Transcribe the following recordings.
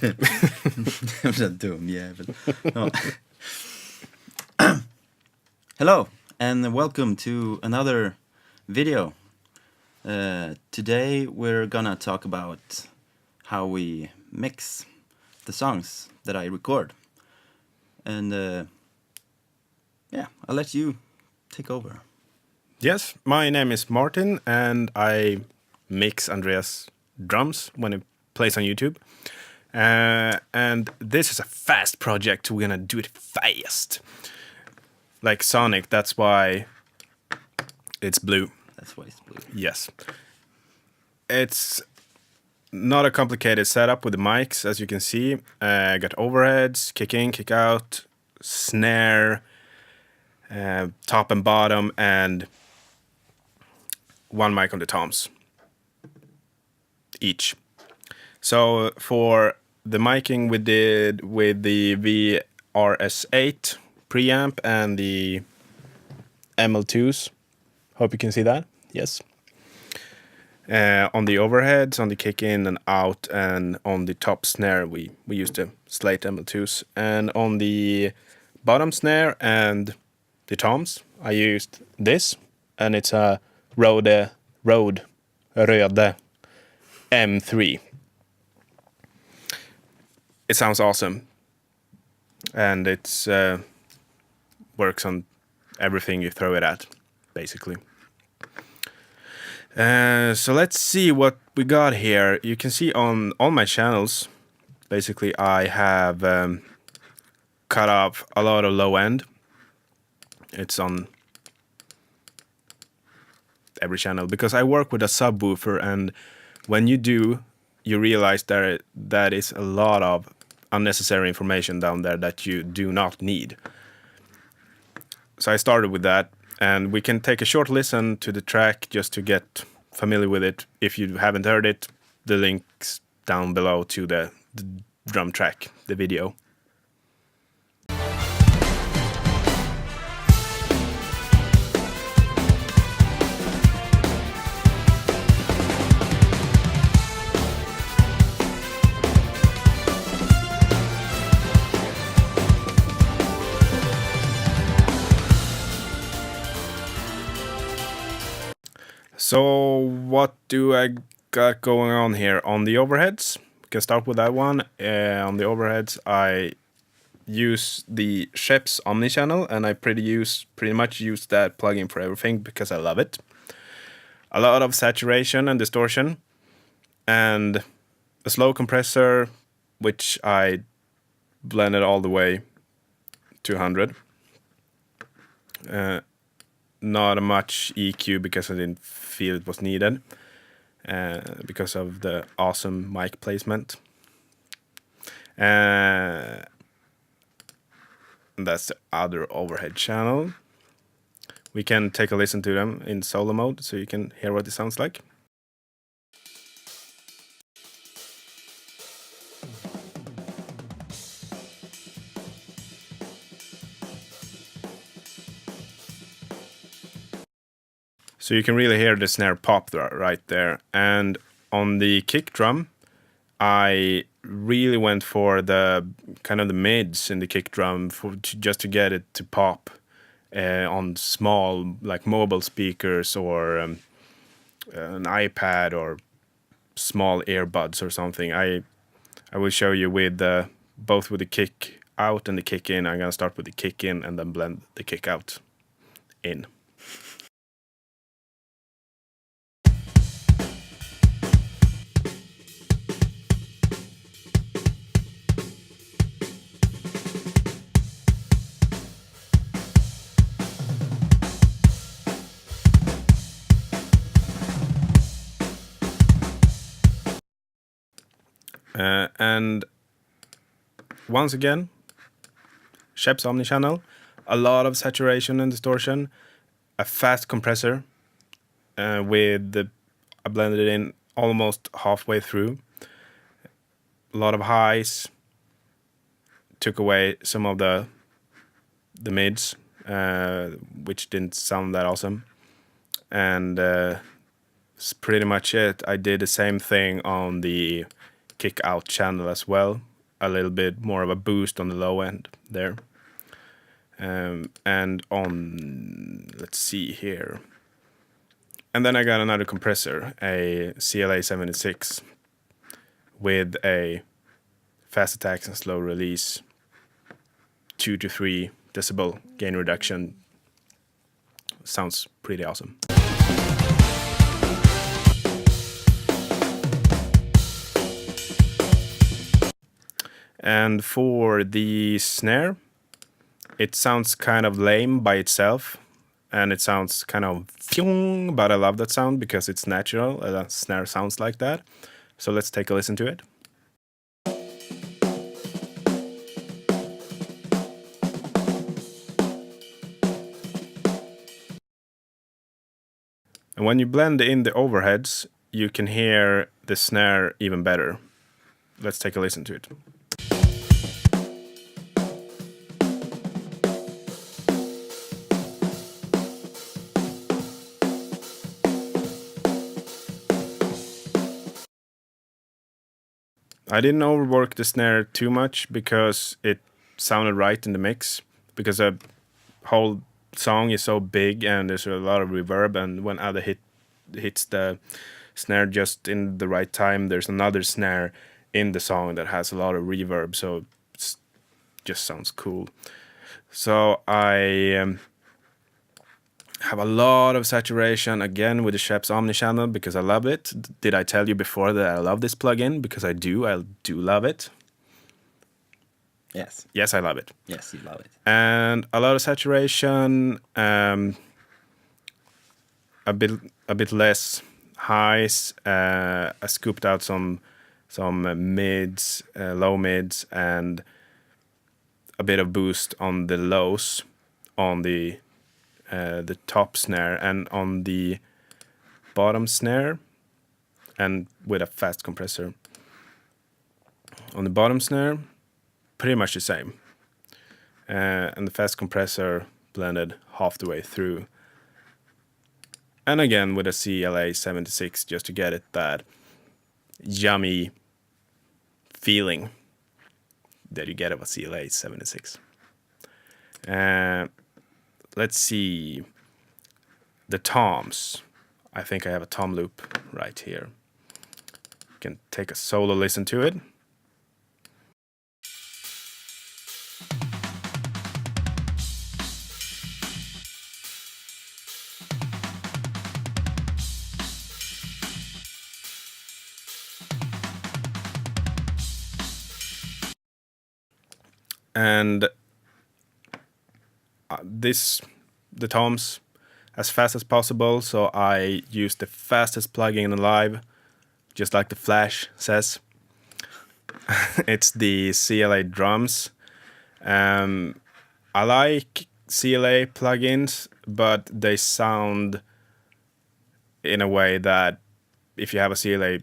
I'm så dum jävel. Ja. Hello and welcome to another video. Today we're gonna talk about how we mix the songs that I record. And yeah, I'll let you take over. Yes, my name is Martin and I mix Andreas drums when he plays on YouTube. And this is a fast project, we're gonna do it fast. Like Sonic, that's why it's blue. That's why it's blue. Yes. It's not a complicated setup with the mics, as you can see. I got overheads, kick in, kick out, snare, top and bottom, and one mic on the toms each. So for the miking we did with the VRS8 preamp and the ML2s. Hope you can see that. Yes. On the overheads, on the kick in and out, and on the top snare we used the Slate ML2s. And on the bottom snare and the toms I used this, and it's a Rode M3. It sounds awesome, and it's works on everything you throw it at, basically. So let's see what we got here. You can see on all my channels, basically I have cut off a lot of low end. It's on every channel because I work with a subwoofer, and when you do, you realize that is a lot of unnecessary information down there that you do not need. So I started with that, and we can take a short listen to the track just to get familiar with it. If you haven't heard it, the link's down below to the drum track, the video. So what do I got going on here? On the overheads, we can start with that one. On the overheads, I use the Sheps Omnichannel, and I pretty much use that plugin for everything because I love it. A lot of saturation and distortion, and a slow compressor, which I blended all the way to 100. Not much EQ because I didn't feel it was needed, because of the awesome mic placement. That's the other overhead channel. We can take a listen to them in solo mode so you can hear what it sounds like. So you can really hear the snare pop right there. And on the kick drum, I really went for the kind of the mids in the kick drum just to get it to pop on small, like mobile speakers or an iPad or small earbuds or something. I will show you with both with the kick out and the kick in. I'm gonna start with the kick in and then blend the kick out in. And once again, Sheps Omnichannel, a lot of saturation and distortion, a fast compressor I blended it in almost halfway through, a lot of highs, took away some of the mids, which didn't sound that awesome, and that's pretty much it. I did the same thing on the kick out channel as well. a little bit more of a boost on the low end there. And on, let's see here. And then I got another compressor, a CLA 76 with a fast attacks and slow release, 2 to 3 decibel gain reduction. Sounds pretty awesome. And for the snare, it sounds kind of lame by itself, and it sounds kind of pheong, but I love that sound because it's natural. A snare sounds like that. So let's take a listen to it. And when you blend in the overheads, you can hear the snare even better. Let's take a listen to it. I didn't overwork the snare too much because it sounded right in the mix, because the whole song is so big and there's a lot of reverb, and when other hits the snare just in the right time, there's another snare in the song that has a lot of reverb, so it just sounds cool. So I have a lot of saturation again with the Scheps Omnichannel because I love it. Did I tell you before that I love this plugin? Because I do love it. Yes. Yes, I love it. Yes, you love it. And a lot of saturation, a bit less highs. I scooped out some mids, low mids, and a bit of boost on the lows, on the top snare, and on the bottom snare, and with a fast compressor. On the bottom snare, pretty much the same. And the fast compressor blended half the way through. And again with a CLA 76 just to get it that yummy feeling that you get of a CLA 76. Let's see. The toms. I think I have a tom loop right here. You can take a solo listen to it. And the toms as fast as possible, so I use the fastest plugin alive, just like the Flash says. It's the CLA drums. I like CLA plugins, but they sound in a way that if you have a CLA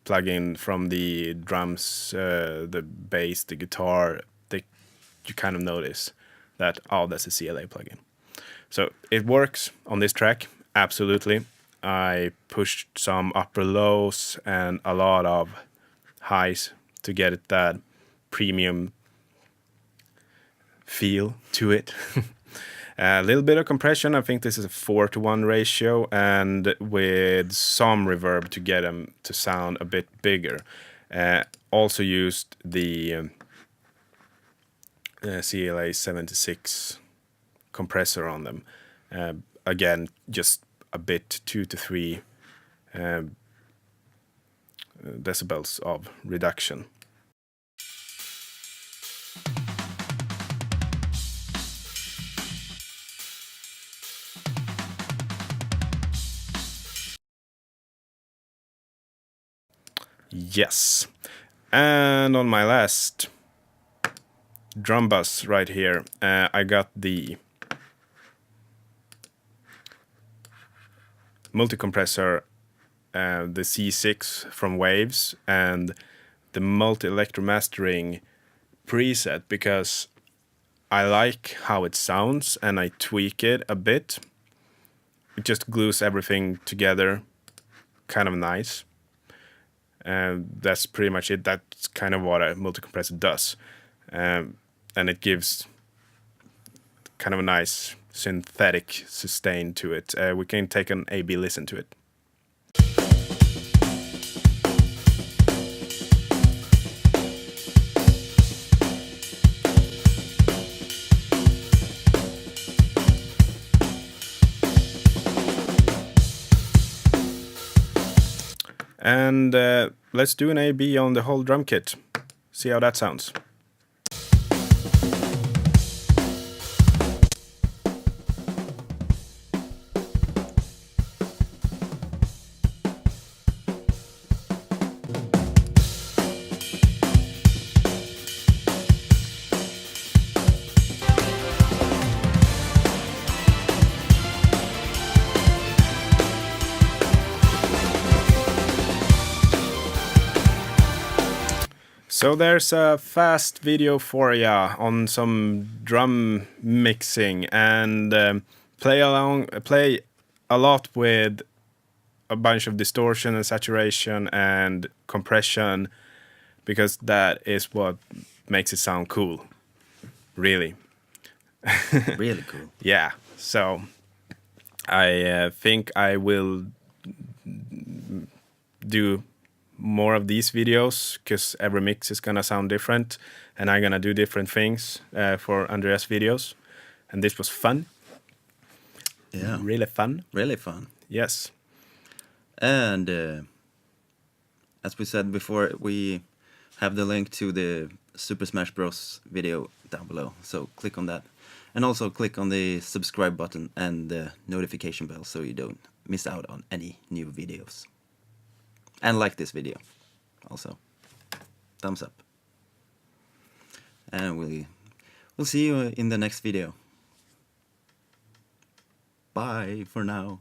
plugin from the drums, the bass, the guitar, you kind of notice that, oh, that's a CLA plugin. So it works on this track, absolutely. I pushed some upper lows and a lot of highs to get it that premium feel to it. A little bit of compression. I think this is a 4:1 ratio, and with some reverb to get them to sound a bit bigger. Also used the CLA 76 compressor on them. Again, just a bit, 2 to 3 decibels of reduction. Yes. And on my last drum bus right here, I got the multi-compressor, the C6 from Waves, and the multi-electro mastering preset because I like how it sounds and I tweak it a bit. It just glues everything together, kind of nice. And that's pretty much it. That's kind of what a multi-compressor does. And it gives kind of a nice synthetic sustain to it. We can take an A-B listen to it. And let's do an A-B on the whole drum kit. See how that sounds. So there's a fast video for ya on some drum mixing, and play a lot with a bunch of distortion and saturation and compression, because that is what makes it sound cool. Really. Really cool. Yeah. So I think I will do more of these videos, because every mix is gonna sound different, and I'm gonna do different things for Andreas videos. And this was fun. Yeah. Really fun. Really fun. Yes. And as we said before, we have the link to the Super Smash Bros. Video down below. So click on that. And also click on the subscribe button and the notification bell so you don't miss out on any new videos. And like this video also. Thumbs up. And we'll see you in the next video. Bye for now.